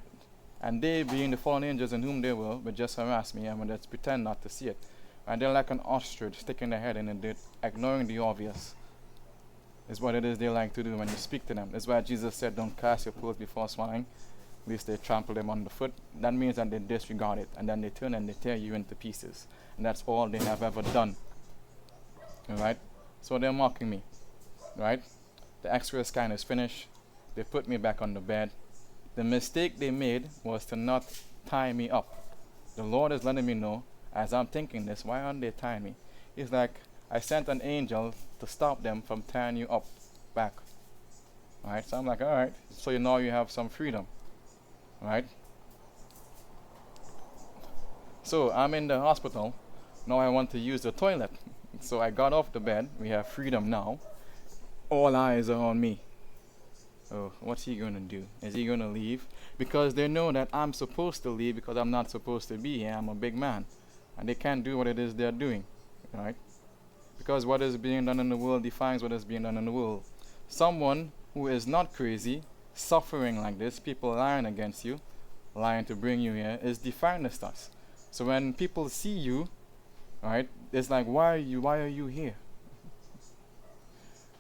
And they, being the fallen angels in whom they were, would just harass me and would just pretend not to see it. And they're like an ostrich sticking their head in the dirt, ignoring the obvious. Is what it is they like to do when you speak to them. That's why Jesus said, don't cast your pearls before swine, lest they trample them underfoot. That means that they disregard it, and then they turn and they tear you into pieces. And that's all they have ever done. Alright? So they're mocking me. Right? The X-ray scan is finished. They put me back on the bed. The mistake they made was to not tie me up. The Lord is letting me know, as I'm thinking this, why aren't they tying me? He's like, I sent an angel to stop them from tying you up back. Alright, so I'm like, alright, so now you have some freedom. Right? So I'm in the hospital. Now I want to use the toilet. So I got off the bed. We have freedom now. All eyes are on me. Oh, what's he going to do? Is he going to leave? Because they know that I'm supposed to leave because I'm not supposed to be here. I'm a big man. And they can't do what it is they're doing. Right? Because what is being done in the world defines what is being done in the world. Someone who is not crazy, suffering like this, people lying against you, lying to bring you here, is defined as us. So when people see you, right, it's like, why are you here?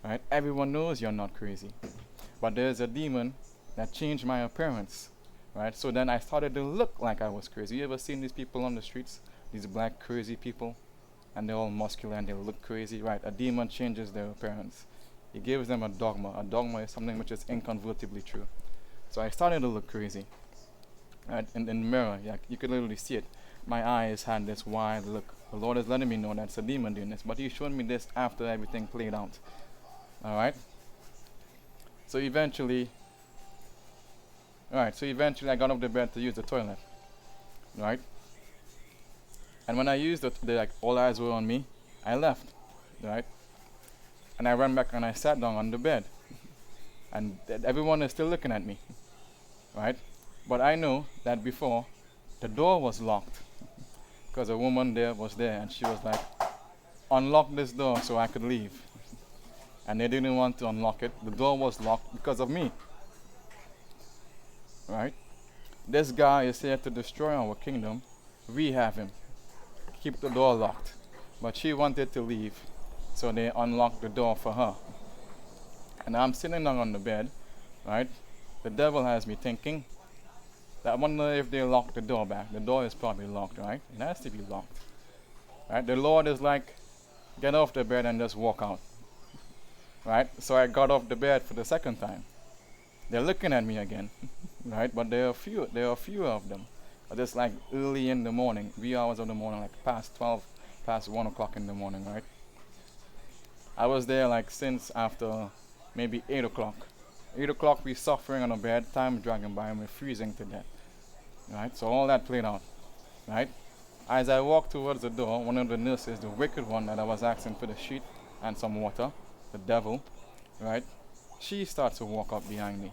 Right? Everyone knows you're not crazy. But there's a demon that changed my appearance. Right? So then I started to look like I was crazy. You ever seen these people on the streets? These black crazy people? And they're all muscular and they look crazy. Right? A demon changes their appearance. He gives them a dogma. A dogma is something which is incontrovertibly true. So I started to look crazy. Right? In the mirror, yeah, you could literally see it. My eyes had this wide look. The Lord is letting me know that's a demon doing this. But He showed me this after everything played out. Alright? So eventually I got off the bed to use the toilet. Right? And when I used it, like all eyes were on me, I left. Right? And I ran back and I sat down on the bed. And everyone is still looking at me. Right? But I know that before, the door was locked. Because a woman there was there and she was like, unlock this door so I could leave. And they didn't want to unlock it. The door was locked because of me. Right? This guy is here to destroy our kingdom. We have him. Keep the door locked. But she wanted to leave, so they unlocked the door for her. And I'm sitting down on the bed, right? The devil has me thinking that I wonder if they locked the door back. The door is probably locked, right? It has to be locked. Right? The Lord is like, get off the bed and just walk out. Right? So I got off the bed for the second time. They're looking at me again. Right? But there are a few of them. But it's like early in the morning, 3 hours of the morning, like past 12, past 1 o'clock in the morning, right? I was there like since after maybe 8 o'clock. 8 o'clock we suffering on the bed, time dragging by and we're freezing to death. Right? So all that played out. Right? As I walked towards the door, one of the nurses, the wicked one that I was asking for the sheet and some water, the devil, right? She starts to walk up behind me.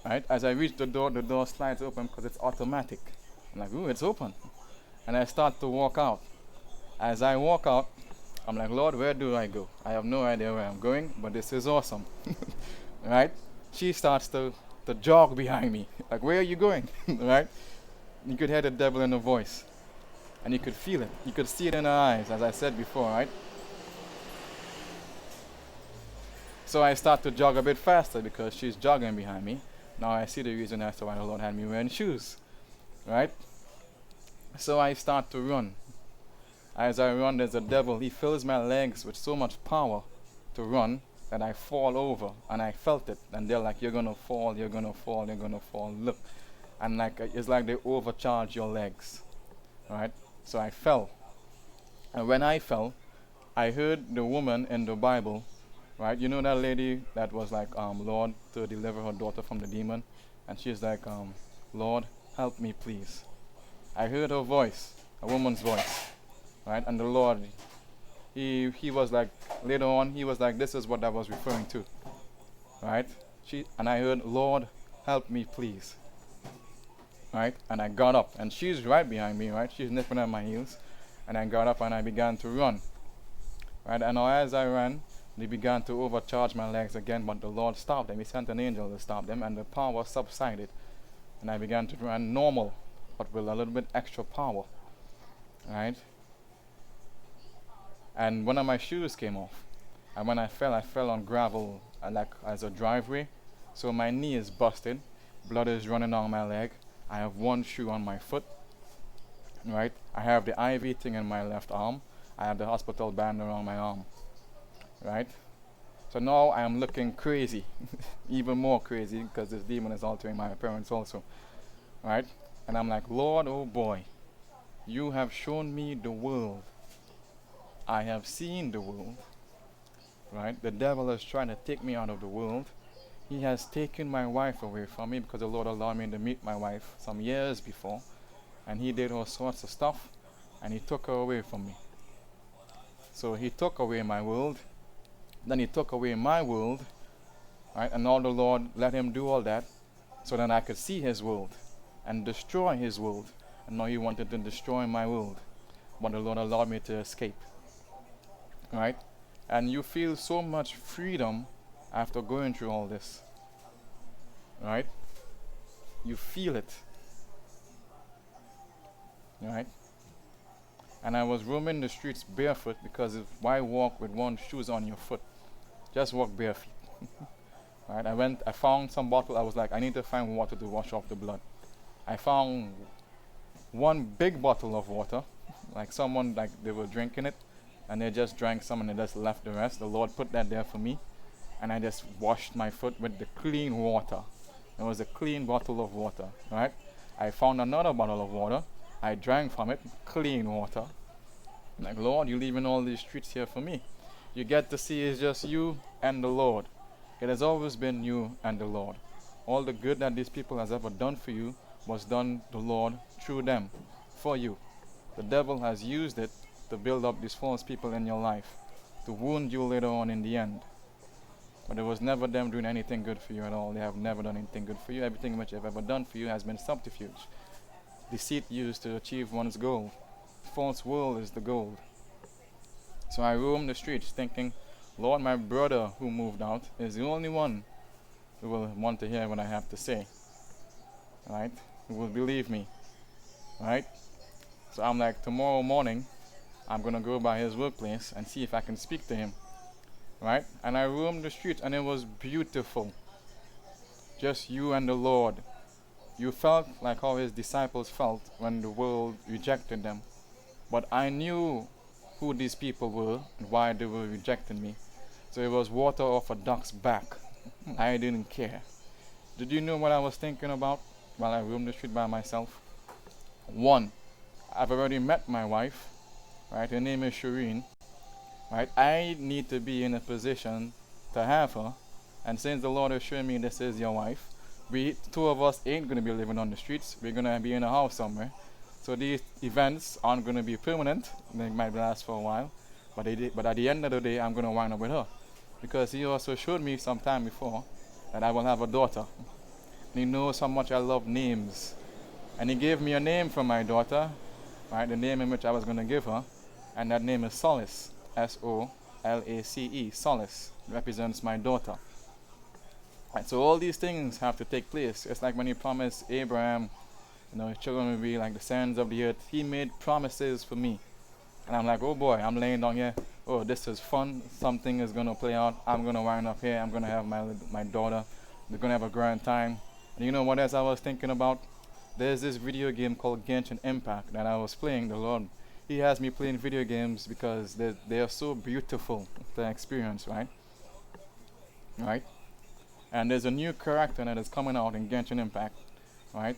Right? As I reach the door slides open because it's automatic. I'm like, ooh, it's open. And I start to walk out. As I walk out, I'm like, Lord, where do I go? I have no idea where I'm going, but this is awesome. Right? She starts to jog behind me. Like, where are you going? Right? You could hear the devil in her voice. And you could feel it. You could see it in her eyes, as I said before, right? So I start to jog a bit faster because she's jogging behind me. Now I see the reason as to why the Lord had me wearing shoes. Right? So I start to run. As I run, there's a devil. He fills my legs with so much power to run that I fall over. And I felt it. And they're like, you're going to fall, you're going to fall, you're going to fall. Look. And like it's like they overcharge your legs. Right? So I fell. And when I fell, I heard the woman in the Bible, right? You know that lady that was like, Lord, to deliver her daughter from the demon? And she's like, Lord, help me, please. I heard her voice, a woman's voice, right? And the Lord, he was like, later on, he was like, this is what I was referring to, right? And I heard, Lord, help me, please. Right? And I got up, and she's right behind me, right? She's nipping at my heels. And I got up and I began to run. Right? And as I ran, they began to overcharge my legs again, but the Lord stopped them. He sent an angel to stop them, and the power subsided. And I began to run normal, but with a little bit extra power. Right? And one of my shoes came off. And when I fell on gravel, like as a driveway. So my knee is busted. Blood is running down my leg. I have one shoe on my foot. Right? I have the IV thing in my left arm. I have the hospital band around my arm. Right? So now I am looking crazy. Even more crazy because this demon is altering my appearance also. Right? And I'm like, Lord, oh boy, you have shown me the world. I have seen the world. Right? The devil is trying to take me out of the world. He has taken my wife away from me because the Lord allowed me to meet my wife some years before. And he did all sorts of stuff. And he took her away from me. So he took away my world. Then he took away my world. Right? And now the Lord let him do all that so that I could see his world and destroy his world. And now he wanted to destroy my world. But the Lord allowed me to escape. Right? And you feel so much freedom after going through all this. Right? You feel it. Right? And I was roaming the streets barefoot because why walk with one shoes on your foot? Just walk barefoot. Right? I found some bottle. I was like, I need to find water to wash off the blood. I found one big bottle of water. Like someone, like they were drinking it. And they just drank some and they just left the rest. The Lord put that there for me. And I just washed my foot with the clean water. It was a clean bottle of water. Right? I found another bottle of water. I drank from it, clean water. I'm like, Lord, you're leaving all these streets here for me. You get to see it's just you and the Lord. It has always been you and the Lord. All the good that these people has ever done for you was done the Lord through them, for you. The devil has used it to build up these false people in your life, to wound you later on in the end. But it was never them doing anything good for you at all. They have never done anything good for you. Everything which they've ever done for you has been subterfuge. Deceit used to achieve one's goal. False world is the goal. So I roam the streets thinking, Lord, my brother who moved out is the only one who will want to hear what I have to say. right? Who will believe me, right? So I'm like, tomorrow morning, I'm gonna go by his workplace and see if I can speak to him, right? And I roamed the streets and it was beautiful. Just you and the Lord. You felt like how his disciples felt when the world rejected them. But I knew who these people were and why they were rejecting me. So it was water off a duck's back. I didn't care. Did you know what I was thinking about while I roamed the street by myself? One, I've already met my wife, right? Her name is Shireen, right? I need to be in a position to have her. And since the Lord has shown me this is your wife, we two of us ain't gonna be living on the streets. We're gonna be in a house somewhere. So these events aren't gonna be permanent. They might last for a while, but at the end of the day, I'm gonna wind up with her, because He also showed me some time before that I will have a daughter. And He knows how much I love names, and He gave me a name for my daughter, right? The name in which I was gonna give her, and that name is Solace. Solace. Solace represents my daughter. Right, so all these things have to take place. It's like when He promised Abraham, his children will be like the sands of the earth. He made promises for me. And I'm like, oh boy, I'm laying down here. Oh, this is fun. Something is going to play out. I'm going to wind up here. I'm going to have my daughter. We're going to have a grand time. And you know what else I was thinking about? There's this video game called Genshin Impact that I was playing. The Lord, He has me playing video games because they are so beautiful to experience, right? Right? And there's a new character that is coming out in Genshin Impact, right?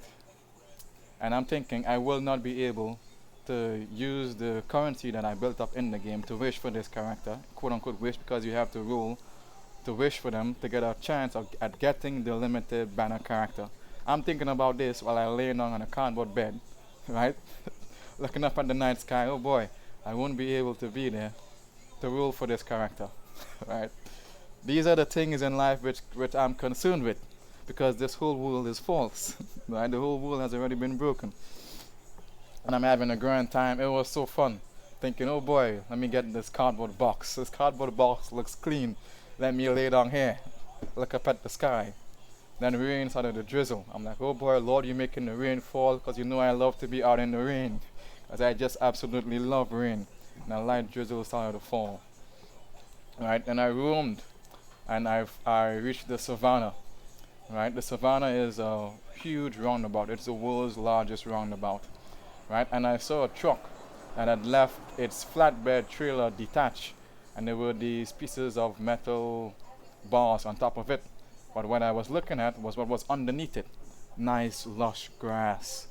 And I'm thinking I will not be able to use the currency that I built up in the game to wish for this character, quote unquote wish, because you have to roll to wish for them to get a chance at getting the limited banner character. I'm thinking about this while I lay down on a cardboard bed, right? Looking up at the night sky. Oh boy, I won't be able to be there to rule for this character, right? These are the things in life which I'm concerned with, because this whole world is false, right? The whole world has already been broken. And I'm having a grand time. It was so fun. Thinking, oh boy, let me get this cardboard box. This cardboard box looks clean. Let me lay down here, look up at the sky. Then rain started to drizzle. I'm like, oh boy, Lord, you're making the rain fall, because you know I love to be out in the rain. Because I just absolutely love rain. And a light drizzle started to fall. Right, and I roamed. And I reached the savannah, right? The savannah is a huge roundabout. It's the world's largest roundabout, right? And I saw a truck that had left its flatbed trailer detached, and there were these pieces of metal bars on top of it. But what I was looking at was what was underneath it. Nice lush grass.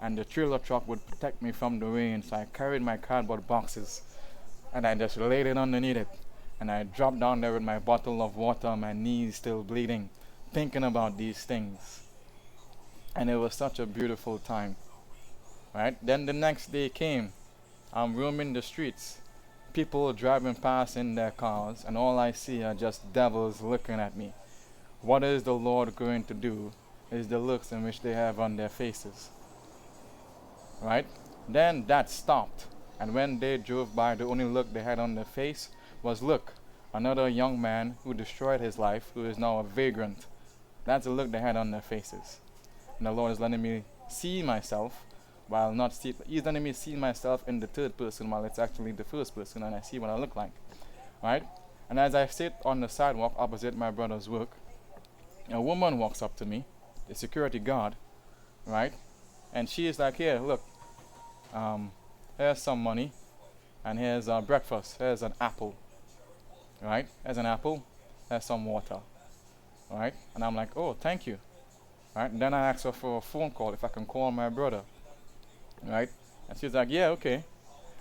And the trailer truck would protect me from the rain, so I carried my cardboard boxes and I just laid it underneath it. And I dropped down there with my bottle of water, my knees still bleeding, thinking about these things. And it was such a beautiful time. Right? Then the next day came. I'm roaming the streets. People driving past in their cars, and all I see are just devils looking at me. What is the Lord going to do? Is the looks in which they have on their faces. Right? Then that stopped. And when they drove by, the only look they had on their face was, look, another young man who destroyed his life, who is now a vagrant. That's the look they had on their faces. And the Lord is letting me see myself, while not see, He's letting me see myself in the third person, while it's actually the first person, and I see what I look like. Right? And as I sit on the sidewalk opposite my brother's work, a woman walks up to me, the security guard, right? And she is like, here, look, here's some money, and here's breakfast, here's an apple. Right? There's an apple, there's some water. Right? And I'm like, oh, thank you. Right? And then I asked her for a phone call, if I can call my brother. Right? And she's like, yeah, okay.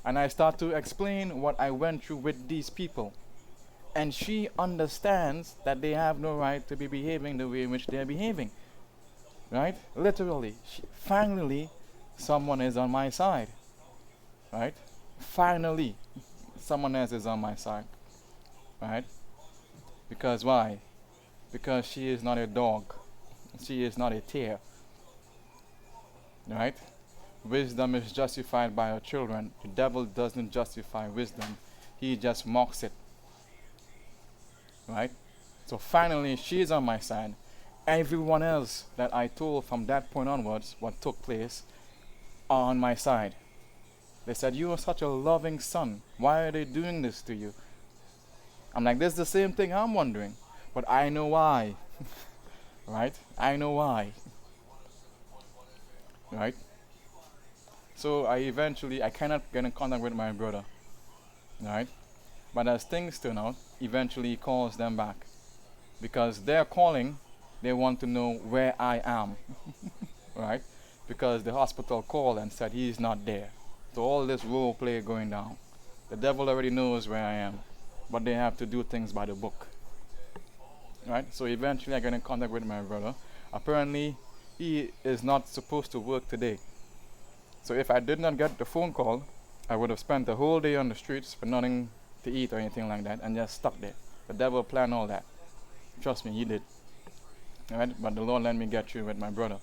And I start to explain what I went through with these people. And she understands that they have no right to be behaving the way in which they're behaving. Right? Literally. Finally, someone is on my side. Right? Finally, someone else is on my side. Right? Because why? Because she is not a dog. She is not a tear. Right? Wisdom is justified by her children. The devil doesn't justify wisdom. He just mocks it. Right? So finally, she is on my side. Everyone else that I told from that point onwards what took place are on my side. They said, you are such a loving son. Why are they doing this to you? I'm like, this is the same thing I'm wondering. But I know why. Right? I know why. Right? So I cannot get in contact with my brother. Right? But as things turn out, eventually he calls them back. Because they're calling, they want to know where I am. Right? Because the hospital called and said he's not there. So all this role play going down. The devil already knows where I am. But they have to do things by the book. Right? So eventually I get in contact with my brother. Apparently he is not supposed to work today. So if I did not get the phone call, I would have spent the whole day on the streets with nothing to eat or anything like that and just stuck there. The devil planned all that. Trust me, he did. Alright? But the Lord let me get through with my brother.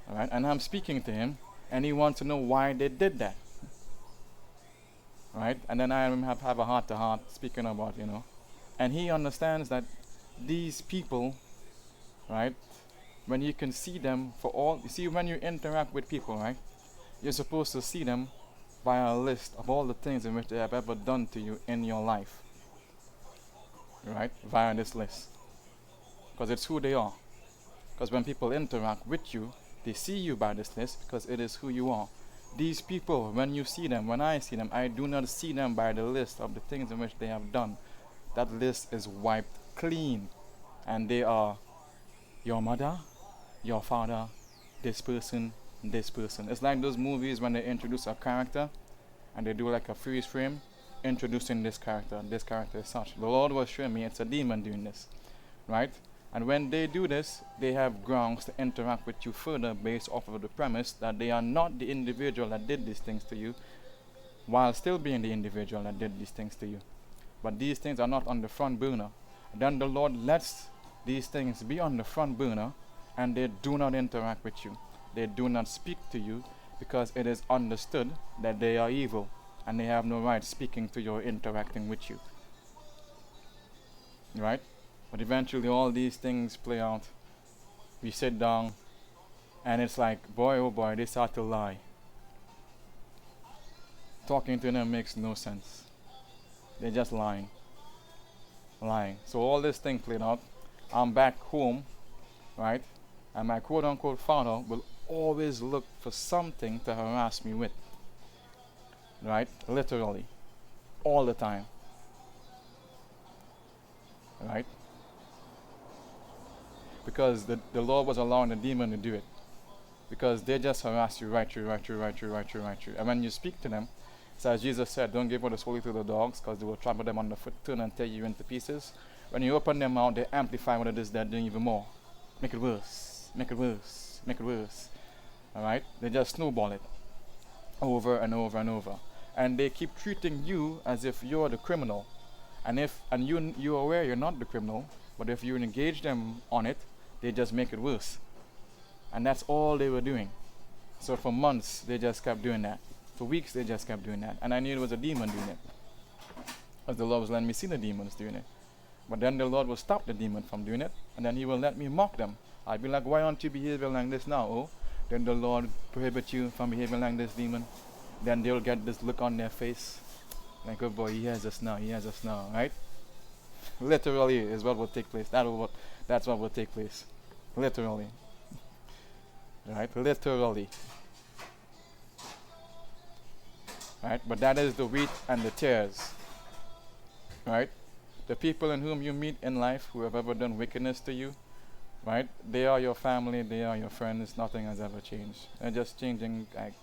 Alright? And I'm speaking to him and he wants to know why they did that. Right? And then I have a heart to heart speaking about, and he understands that these people, right, when you can see them for all, you see, when you interact with people, right, you're supposed to see them by a list of all the things in which they have ever done to you in your life, right, via this list, because it's who they are. Because when people interact with you, they see you by this list because it is who you are. These people, when you see them, when I see them, I do not see them by the list of the things in which they have done. That list is wiped clean, and they are your mother, your father, this person, this person. It's like those movies when they introduce a character and they do like a freeze frame introducing this character is such. The Lord was showing me it's a demon doing this, right? And when they do this, they have grounds to interact with you further based off of the premise that they are not the individual that did these things to you, while still being the individual that did these things to you. But these things are not on the front burner. Then the Lord lets these things be on the front burner, and they do not interact with you. They do not speak to you because it is understood that they are evil, and they have no right speaking to you or interacting with you. Right? But eventually all these things play out. We sit down, and it's like, boy oh boy, they start to lie. Talking to them makes no sense. They're just lying. So all this thing played out. I'm back home, right? And my quote unquote father will always look for something to harass me with. Right? Literally. All the time. Right? Because the Lord was allowing the demon to do it. Because they just harass you right through. And when you speak to them, so as Jesus said, don't give out the soul to the dogs because they will trample them on the foot, turn and tear you into pieces. When you open them out, they amplify what it is they're doing even more. Make it worse. Alright? They just snowball it. Over and over. And they keep treating you as if you're the criminal. And you're aware you're not the criminal, but if you engage them on it, they just make it worse. And that's all they were doing. So for months, they just kept doing that. For weeks, they just kept doing that. And I knew it was a demon doing it. Because the Lord was letting me see the demons doing it. But then the Lord will stop the demon from doing it, and then he will let me mock them. I'd be like, why aren't you behaving like this now, oh? Then the Lord prohibit you from behaving like this, demon. Then they'll get this look on their face. Like, oh boy, he has us now, right? Literally is what will take place. That's what will take place. Literally. Right? Literally. Right? But that is the wheat and the tares. Right? The people in whom you meet in life who have ever done wickedness to you, right? They are your family, they are your friends, nothing has ever changed. They're just changing like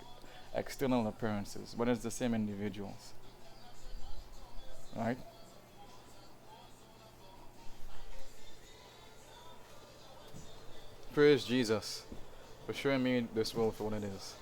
external appearances, but it's the same individuals. Right? Praise Jesus for showing me this world for what it is.